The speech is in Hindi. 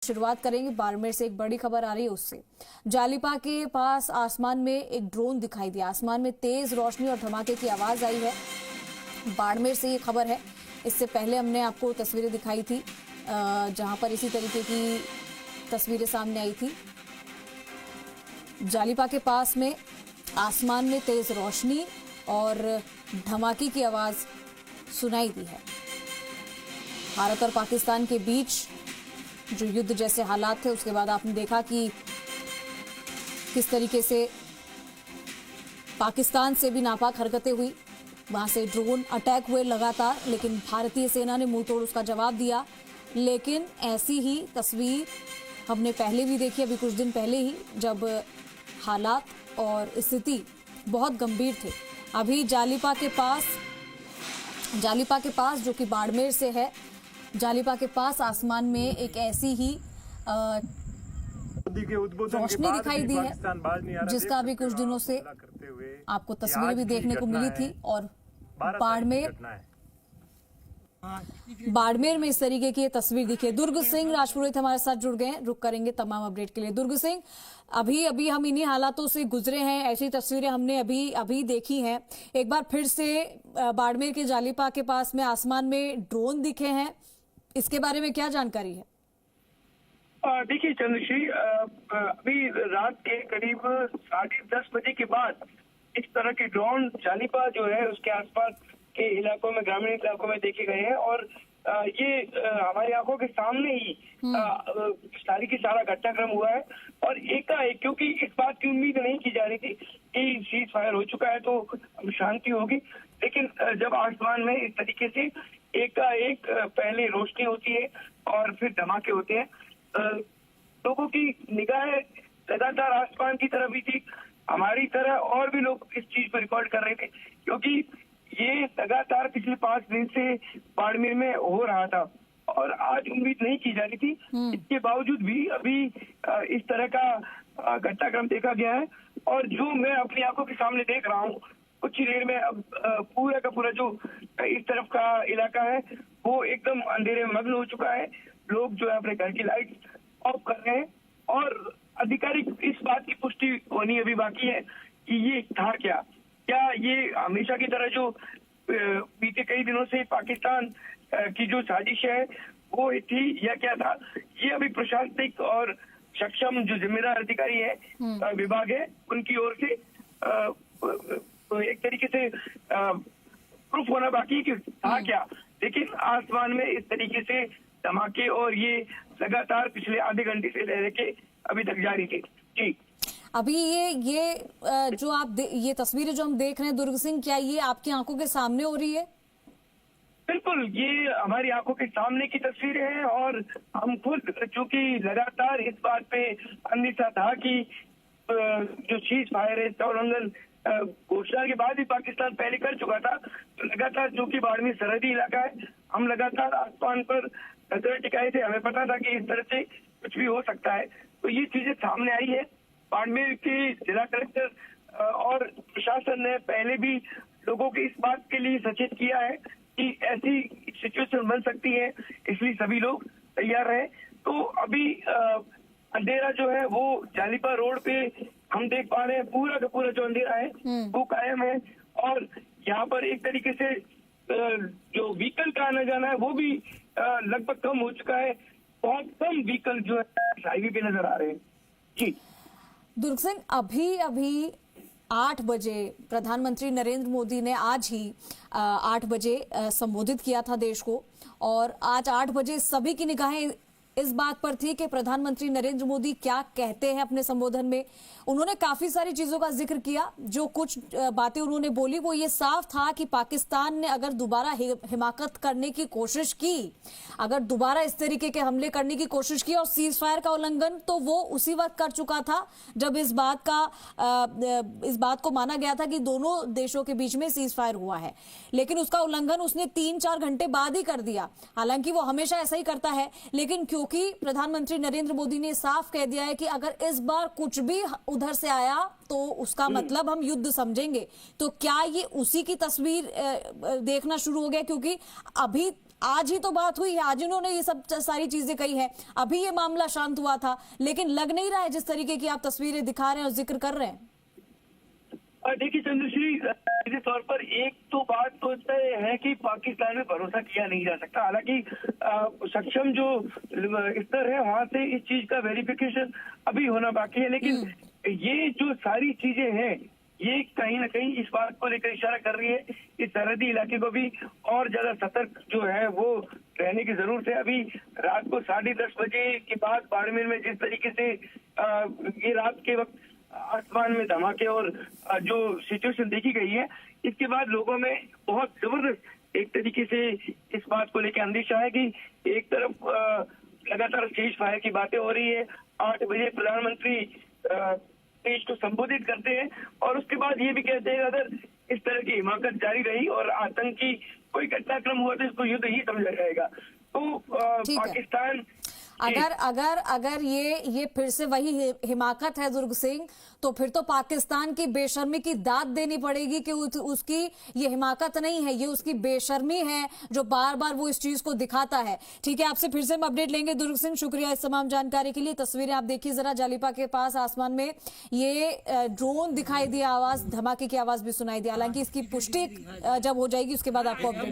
शुरुआत करेंगे बाड़मेर से। एक बड़ी खबर आ रही है उससे। जालिपा के पास आसमान में एक ड्रोन दिखाई दिया। आसमान में तेज रोशनी और धमाके की आवाज आई है। बाड़मेर से ये खबर है। इससे पहले हमने आपको तस्वीरें दिखाई थी जहां पर इसी तरीके की तस्वीरें सामने आई थी। जालिपा के पास में आसमान में तेज रोशनी और धमाके की आवाज सुनाई दी है। भारत और पाकिस्तान के बीच जो युद्ध जैसे हालात थे, उसके बाद आपने देखा कि किस तरीके से पाकिस्तान से भी नापाक हरकतें हुई। वहां से ड्रोन अटैक हुए लगातार, लेकिन भारतीय सेना ने मुंह तोड़ उसका जवाब दिया। लेकिन ऐसी ही तस्वीर हमने पहले भी देखी, अभी कुछ दिन पहले ही, जब हालात और स्थिति बहुत गंभीर थे। अभी जालिपा के पास जो कि बाड़मेर से है, जालिपा के पास आसमान में एक ऐसी ही रोशनी दिखाई दी है, जिसका भी कुछ दिनों से आपको तस्वीरें भी देखने को मिली थी। और बाड़मेर में इस तरीके की तस्वीर दिखी है। दुर्ग सिंह राजपुरोहित हमारे साथ जुड़ गए हैं, रुक करेंगे तमाम अपडेट के लिए। दुर्ग सिंह, अभी हम इन्हीं हालातों से गुजरे हैं, ऐसी तस्वीरें हमने अभी देखी हैं। एक बार फिर से बाड़मेर के जालिपा के पास में आसमान में ड्रोन दिखे हैं, इसके बारे में क्या जानकारी है? देखिए चंद्रश्री, अभी रात के करीब 10:30 बजे के बाद इस तरह के ड्रोन जालिपा जो है उसके आसपास के इलाकों में, ग्रामीण इलाकों में देखे गए हैं। और ये हमारी आंखों के सामने ही सारी की सारा घटनाक्रम हुआ है। और एकाएक, क्योंकि इस बात की उम्मीद नहीं की जा रही थी कि सीज फायर हो चुका है तो शांति होगी, लेकिन जब आसमान में इस तरीके से एकाएक पहले रोशनी होती है और फिर धमाके होते हैं, लोगों की निगाहें लगातार आसमान की तरफ ही थी। हमारी तरह और भी लोग इस चीज को रिकॉर्ड कर रहे थे, क्योंकि ये लगातार पिछले 5 दिन से बाड़मेर में हो रहा था और आज उम्मीद नहीं की जा रही थी। इसके बावजूद भी अभी इस तरह का घटनाक्रम देखा गया है। और जो मैं अपनी आंखों के सामने देख रहा हूँ, कुछ ही देर में अब पूरा का पूरा जो इस तरफ का इलाका है वो एकदम अंधेरे में मग्न हो चुका है। लोग जो है अपने घर की लाइट ऑफ कर रहे हैं और आधिकारिक इस बात की पुष्टि होनी अभी बाकी है कि ये था क्या ये हमेशा की तरह जो बीते कई दिनों से पाकिस्तान की जो साजिश है वो थी या क्या था, ये अभी प्रशासनिक और सक्षम जो जिम्मेदार अधिकारी है विभाग है, उनकी ओर से एक तरीके से प्रूफ होना बाकी है कि था क्या। लेकिन आसमान में इस तरीके से धमाके और ये लगातार पिछले आधे घंटे से लेके अभी तक जारी थी। जी, अभी ये जो ये तस्वीरें जो हम देख रहे हैं दुर्ग सिंह, क्या ये आपकी आंखों के सामने हो रही है? बिल्कुल, ये हमारी आंखों के सामने की तस्वीरें हैं और हम खुद चूंकि लगातार इस बात पे अंदेशा था कि जो सीज फायर है, इसका उल्लंघन घोषणा के बाद ही पाकिस्तान पहले कर चुका था, तो लगातार चूंकि बाड़मेर सरहदी इलाका है, हम लगातार आसमान पर नजर टिकाए थे। हमें पता था कि इस तरह से कुछ भी हो सकता है, तो ये चीजें सामने आई है। बाड़मेर के जिला कलेक्टर और प्रशासन ने पहले भी लोगों को इस बात के लिए सचेत किया है कि ऐसी सिचुएशन बन सकती है, इसलिए सभी लोग तैयार रहे। तो अभी अंधेरा जो है वो जालिपा रोड पे हम देख पा रहे हैं, पूरा का पूरा जो अंधेरा है वो कायम है। और यहाँ पर एक तरीके से जो व्हीकल का आना जाना है वो भी लगभग कम हो चुका है। बहुत कम व्हीकल जो है हाईवे पे नजर आ रहे हैं। जी दुर्ग सिंह, अभी 8 बजे प्रधानमंत्री नरेंद्र मोदी ने आज ही 8 बजे संबोधित किया था देश को। और आज 8 बजे सभी की निगाहें इस बात पर थी कि प्रधानमंत्री नरेंद्र मोदी क्या कहते हैं अपने संबोधन में। उन्होंने काफी सारी चीजों का जिक्र किया। जो कुछ बातें उन्होंने बोली वो ये साफ था कि पाकिस्तान ने अगर दोबारा हिमाकत करने की कोशिश की, अगर दोबारा इस तरीके के हमले करने की कोशिश की और सीज फायर का उल्लंघन, तो वो उसी वक्त कर चुका था जब इस बात को माना गया था कि दोनों देशों के बीच में सीज फायर हुआ है। लेकिन उसका उल्लंघन उसने 3-4 घंटे बाद ही कर दिया। हालांकि वो हमेशा ऐसा ही करता है, लेकिन क्योंकि प्रधानमंत्री नरेंद्र मोदी ने साफ कह दिया है कि अगर इस बार कुछ भी उधर से आया तो उसका मतलब हम युद्ध समझेंगे, तो क्या ये उसी की तस्वीर देखना शुरू हो गया? क्योंकि अभी आज ही तो बात हुई है, आज इन्होंने ये सब सारी चीजें कही है, अभी ये मामला शांत हुआ था, लेकिन लग नहीं रहा है जिस तरीके की आप तस्वीरें दिखा रहे हैं और जिक्र कर रहे हैं। देखिए चंद्रश्री, सीधे तौर पर एक तो बात तो तय है कि पाकिस्तान में भरोसा किया नहीं जा सकता। हालांकि सक्षम जो स्तर है वहां से इस चीज का वेरिफिकेशन अभी होना बाकी है, लेकिन ये जो सारी चीजें हैं ये कहीं ना कहीं इस बात को लेकर इशारा कर रही है कि सरहदी इलाके को भी और ज्यादा सतर्क जो है वो रहने की जरूरत है। अभी रात को 10:30 बजे के बाद बाड़मेर में जिस तरीके से ये रात के वक्त आसमान में धमाके और जो सिचुएशन देखी गई है, इसके बाद लोगों में बहुत जबरदस्त एक तरीके से इस बात को लेकर अंदेशा है कि एक तरफ लगातार सीज फायर की बातें हो रही है, 8 बजे प्रधानमंत्री देश को संबोधित करते हैं और उसके बाद ये भी कहते हैं अगर इस तरह की हिमाकत जारी रही और आतंकी कोई घटनाक्रम हुआ तो इसको युद्ध ही समझा जाएगा। तो पाकिस्तान अगर ये फिर से वही हिमाकत है दुर्ग सिंह, तो फिर तो पाकिस्तान की बेशर्मी की दाद देनी पड़ेगी कि उसकी ये हिमाकत नहीं है, ये उसकी बेशर्मी है जो बार बार वो इस चीज को दिखाता है। ठीक है, आपसे फिर से हम अपडेट लेंगे दुर्ग सिंह, शुक्रिया इस तमाम जानकारी के लिए। तस्वीरें आप देखिए जरा, जालिपा के पास आसमान में ये ड्रोन दिखाई दिया, आवाज धमाके की आवाज भी सुनाई दी। हालांकि इसकी पुष्टि जब हो जाएगी उसके बाद आपको अपडेट